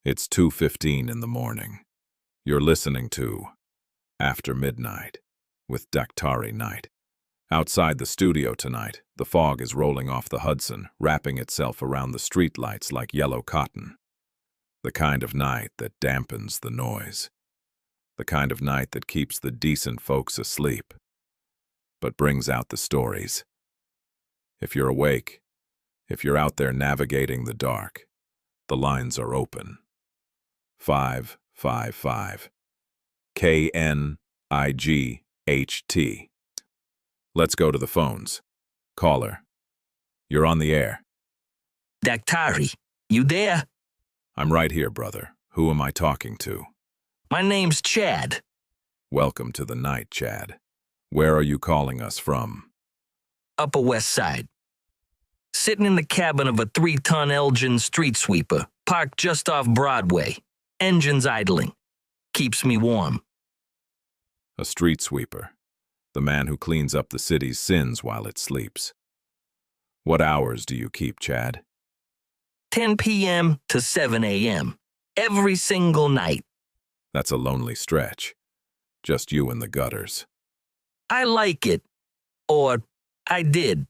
It's 2:15 in the morning. You're listening to After Midnight with Daktari Knight. Outside the studio tonight, the fog is rolling off the Hudson, wrapping itself around the streetlights like yellow cotton. The kind of night that dampens the noise. The kind of night that keeps the decent folks asleep, but brings out the stories. If you're awake, if you're out there navigating the dark, the lines are open. 555. KNIGHT. Let's go to the phones. Caller, you're on the air. Daktari, you there? I'm right here, brother. Who am I talking to? My name's Chad. Welcome to the night, Chad. Where are you calling us from? Upper West Side. Sitting in the cabin of a 3-ton Elgin street sweeper, parked just off Broadway. Engines idling. Keeps me warm. A street sweeper. The man who cleans up the city's sins while it sleeps. What hours do you keep, Chad? 10 p.m. to 7 a.m. Every single night. That's a lonely stretch. Just you in the gutters. I like it. Or, I did.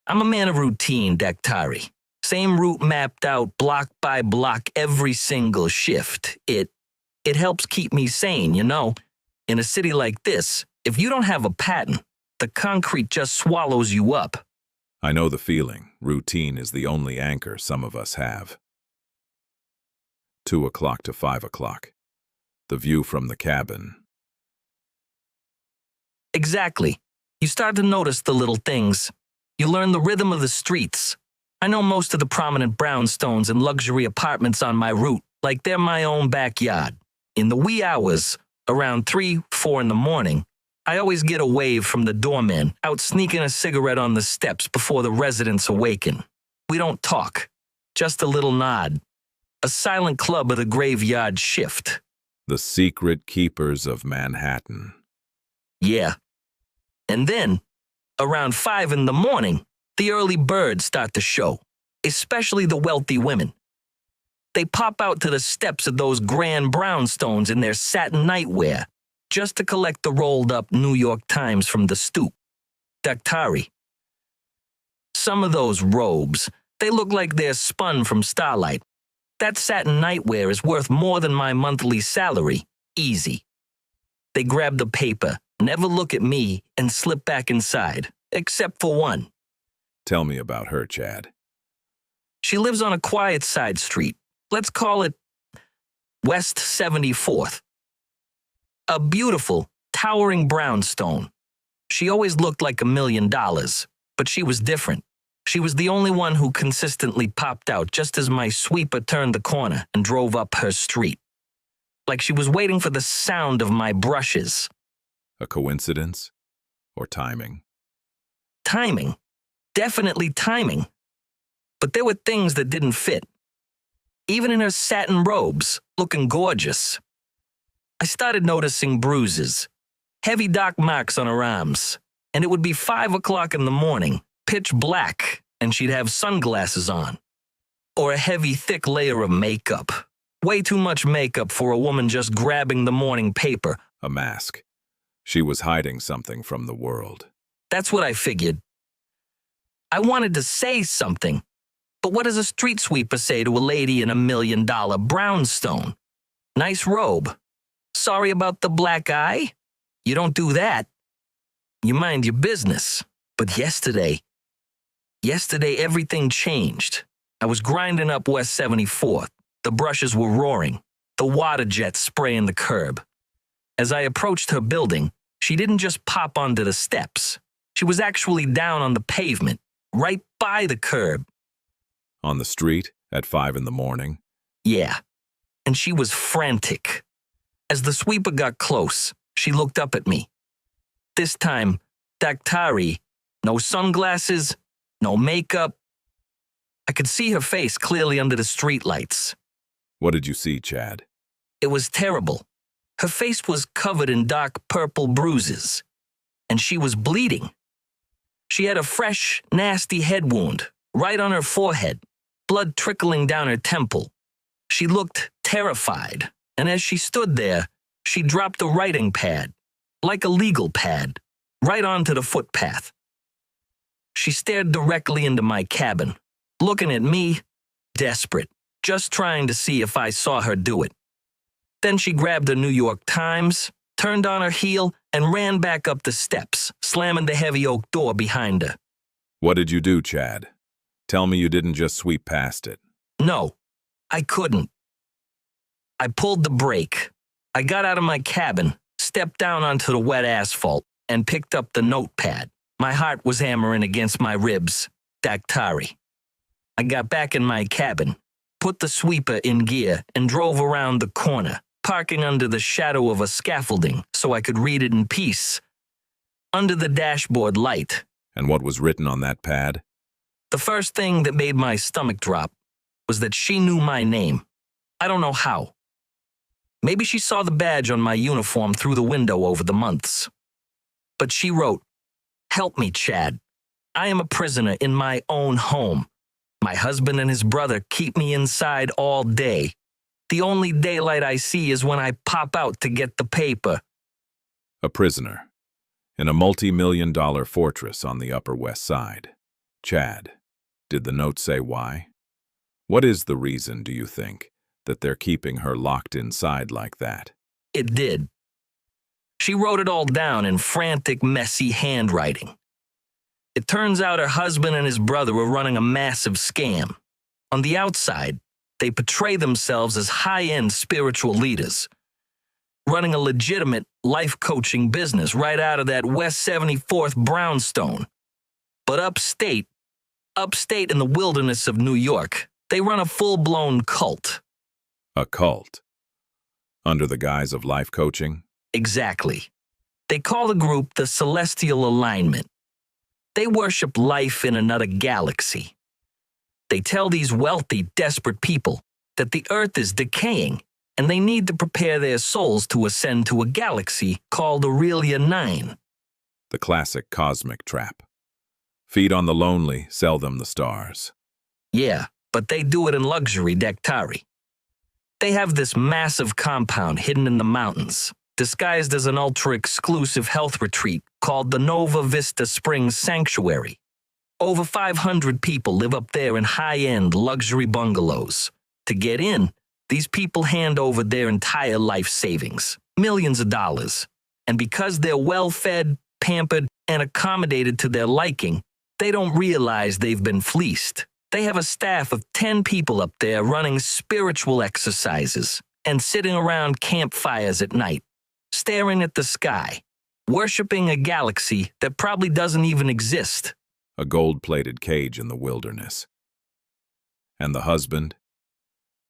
I'm a man of routine, Daktari. Same route mapped out block by block every single shift. It helps keep me sane, you know. In a city like this, if you don't have a pattern, the concrete just swallows you up. I know the feeling. Routine is the only anchor some of us have. 2 o'clock to 5 o'clock. The view from the cabin. Exactly. You start to notice the little things. You learn the rhythm of the streets. I know most of the prominent brownstones and luxury apartments on my route, like they're my own backyard. In the wee hours, around 3, 4 in the morning, I always get a wave from the doorman out sneaking a cigarette on the steps before the residents awaken. We don't talk, just a little nod. A silent club of the graveyard shift. The secret keepers of Manhattan. Yeah. And then, around 5 in the morning, the early birds start to show, especially the wealthy women. They pop out to the steps of those grand brownstones in their satin nightwear, just to collect the rolled-up New York Times from the stoop. Daktari. Some of those robes, they look like they're spun from starlight. That satin nightwear is worth more than my monthly salary, easy. They grab the paper, never look at me, and slip back inside, except for one. Tell me about her, Chad. She lives on a quiet side street. Let's call it West 74th. A beautiful, towering brownstone. She always looked like $1 million, but she was different. She was the only one who consistently popped out just as my sweeper turned the corner and drove up her street. Like she was waiting for the sound of my brushes. A coincidence? Or timing? Timing. Definitely timing. But there were things that didn't fit. Even in her satin robes, looking gorgeous. I started noticing bruises, heavy dark marks on her arms, and it would be 5 o'clock in the morning, pitch black, and she'd have sunglasses on. Or a heavy, thick layer of makeup. Way too much makeup for a woman just grabbing the morning paper. A mask. She was hiding something from the world. That's what I figured. I wanted to say something, but what does a street sweeper say to a lady in $1 million brownstone? Nice robe. Sorry about the black eye? You don't do that. You mind your business. But yesterday everything changed. I was grinding up West 74th. The brushes were roaring, the water jets spraying the curb. As I approached her building, she didn't just pop onto the steps. She was actually down on the pavement, right by the curb. On the street at 5 in the morning? Yeah, and she was frantic. As the sweeper got close, she looked up at me. This time, Daktari, no sunglasses, no makeup. I could see her face clearly under the streetlights. What did you see, Chad? It was terrible. Her face was covered in dark purple bruises, and she was bleeding. She had a fresh, nasty head wound right on her forehead, blood trickling down her temple. She looked terrified, and as she stood there, she dropped the writing pad, like a legal pad, right onto the footpath. She stared directly into my cabin, looking at me, desperate, just trying to see if I saw her do it. Then she grabbed a New York Times, turned on her heel, and ran back up the steps, slamming the heavy oak door behind her. What did you do, Chad? Tell me you didn't just sweep past it. No, I couldn't. I pulled the brake. I got out of my cabin, stepped down onto the wet asphalt, and picked up the notepad. My heart was hammering against my ribs. Daktari. I got back in my cabin, put the sweeper in gear, and drove around the corner, parking under the shadow of a scaffolding so I could read it in peace. Under the dashboard light. And what was written on that pad? The first thing that made my stomach drop was that she knew my name. I don't know how. Maybe she saw the badge on my uniform through the window over the months. But she wrote, "Help me, Chad. I am a prisoner in my own home. My husband and his brother keep me inside all day. The only daylight I see is when I pop out to get the paper." A prisoner in a multi-million-dollar fortress on the Upper West Side. Chad, did the note say why? What is the reason, do you think, that they're keeping her locked inside like that? It did. She wrote it all down in frantic, messy handwriting. It turns out her husband and his brother were running a massive scam. On the outside, they portray themselves as high-end spiritual leaders, running a legitimate life coaching business right out of that West 74th brownstone. But upstate in the wilderness of New York, they run a full-blown cult. A cult? Under the guise of life coaching? Exactly. They call the group the Celestial Alignment. They worship life in another galaxy. They tell these wealthy, desperate people that the Earth is decaying and they need to prepare their souls to ascend to a galaxy called Aurelia 9. The classic cosmic trap. Feed on the lonely, sell them the stars. Yeah, but they do it in luxury, Daktari. They have this massive compound hidden in the mountains, disguised as an ultra-exclusive health retreat called the Nova Vista Springs Sanctuary. Over 500 people live up there in high-end luxury bungalows. To get in, these people hand over their entire life savings, millions of dollars. And because they're well-fed, pampered, and accommodated to their liking, they don't realize they've been fleeced. They have a staff of 10 people up there running spiritual exercises and sitting around campfires at night, staring at the sky, worshiping a galaxy that probably doesn't even exist. A gold-plated cage in the wilderness. And the husband?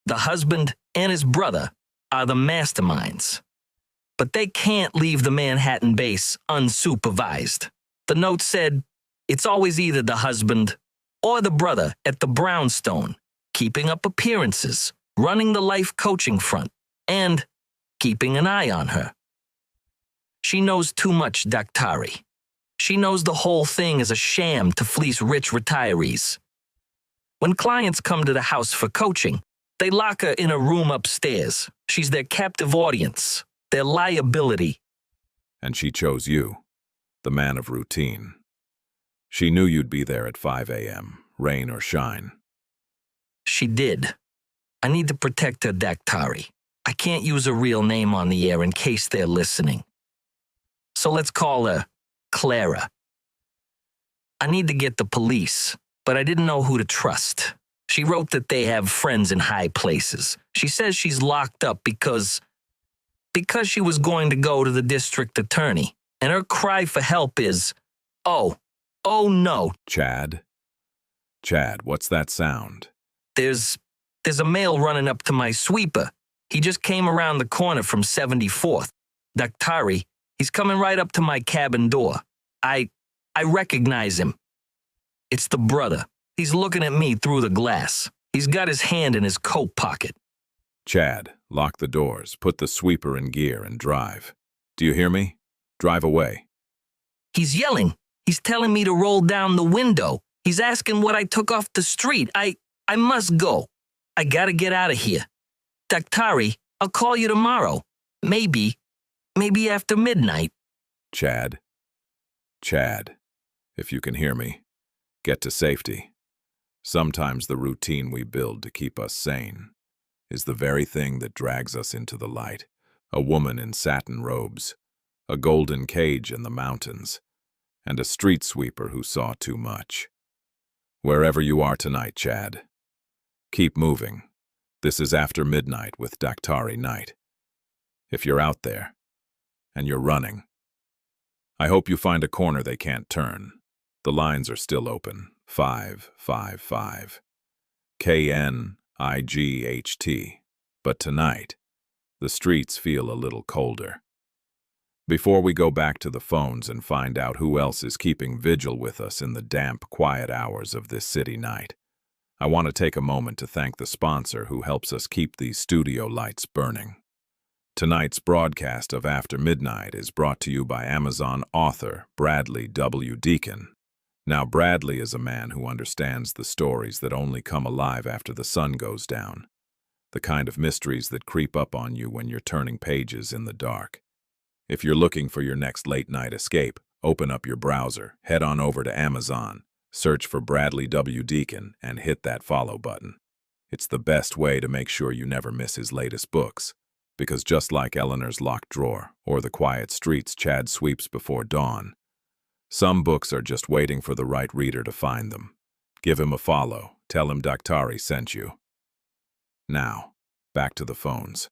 The husband and his brother are the masterminds. But they can't leave the Manhattan base unsupervised. The note said, it's always either the husband or the brother at the brownstone, keeping up appearances, running the life coaching front, and keeping an eye on her. She knows too much, Daktari. She knows the whole thing is a sham to fleece rich retirees. When clients come to the house for coaching, they lock her in a room upstairs. She's their captive audience, their liability. And she chose you, the man of routine. She knew you'd be there at 5 a.m., rain or shine. She did. I need to protect her, Daktari. I can't use a real name on the air in case they're listening. So let's call her Clara. I need to get the police, but I didn't know who to trust. She wrote that they have friends in high places. She says she's locked up because she was going to go to the district attorney, and her cry for help is, oh no. Chad, what's that sound? There's a male running up to my sweeper. He just came around the corner from 74th. Daktari, he's coming right up to my cabin door. I recognize him. It's the brother. He's looking at me through the glass. He's got his hand in his coat pocket. Chad, lock the doors, put the sweeper in gear, and drive. Do you hear me? Drive away. He's yelling. He's telling me to roll down the window. He's asking what I took off the street. I must go. I gotta get out of here. Daktari, I'll call you tomorrow. Maybe after midnight. Chad, if you can hear me, get to safety. Sometimes the routine we build to keep us sane is the very thing that drags us into the light. A woman in satin robes, a golden cage in the mountains, and a street sweeper who saw too much. Wherever you are tonight, Chad, keep moving. This is After Midnight with Daktari Knight. If you're out there, and you're running, I hope you find a corner they can't turn. The lines are still open. 555. KNIGHT. But tonight, the streets feel a little colder. Before we go back to the phones and find out who else is keeping vigil with us in the damp, quiet hours of this city night, I want to take a moment to thank the sponsor who helps us keep these studio lights burning. Tonight's broadcast of After Midnight is brought to you by Amazon author Bradley W. Deacon. Now, Bradley is a man who understands the stories that only come alive after the sun goes down, the kind of mysteries that creep up on you when you're turning pages in the dark. If you're looking for your next late-night escape, open up your browser, head on over to Amazon, search for Bradley W. Deacon, and hit that follow button. It's the best way to make sure you never miss his latest books, because just like Eleanor's Locked Drawer or The Quiet Streets Chad Sweeps Before Dawn, some books are just waiting for the right reader to find them. Give him a follow. Tell him Daktari sent you. Now, back to the phones.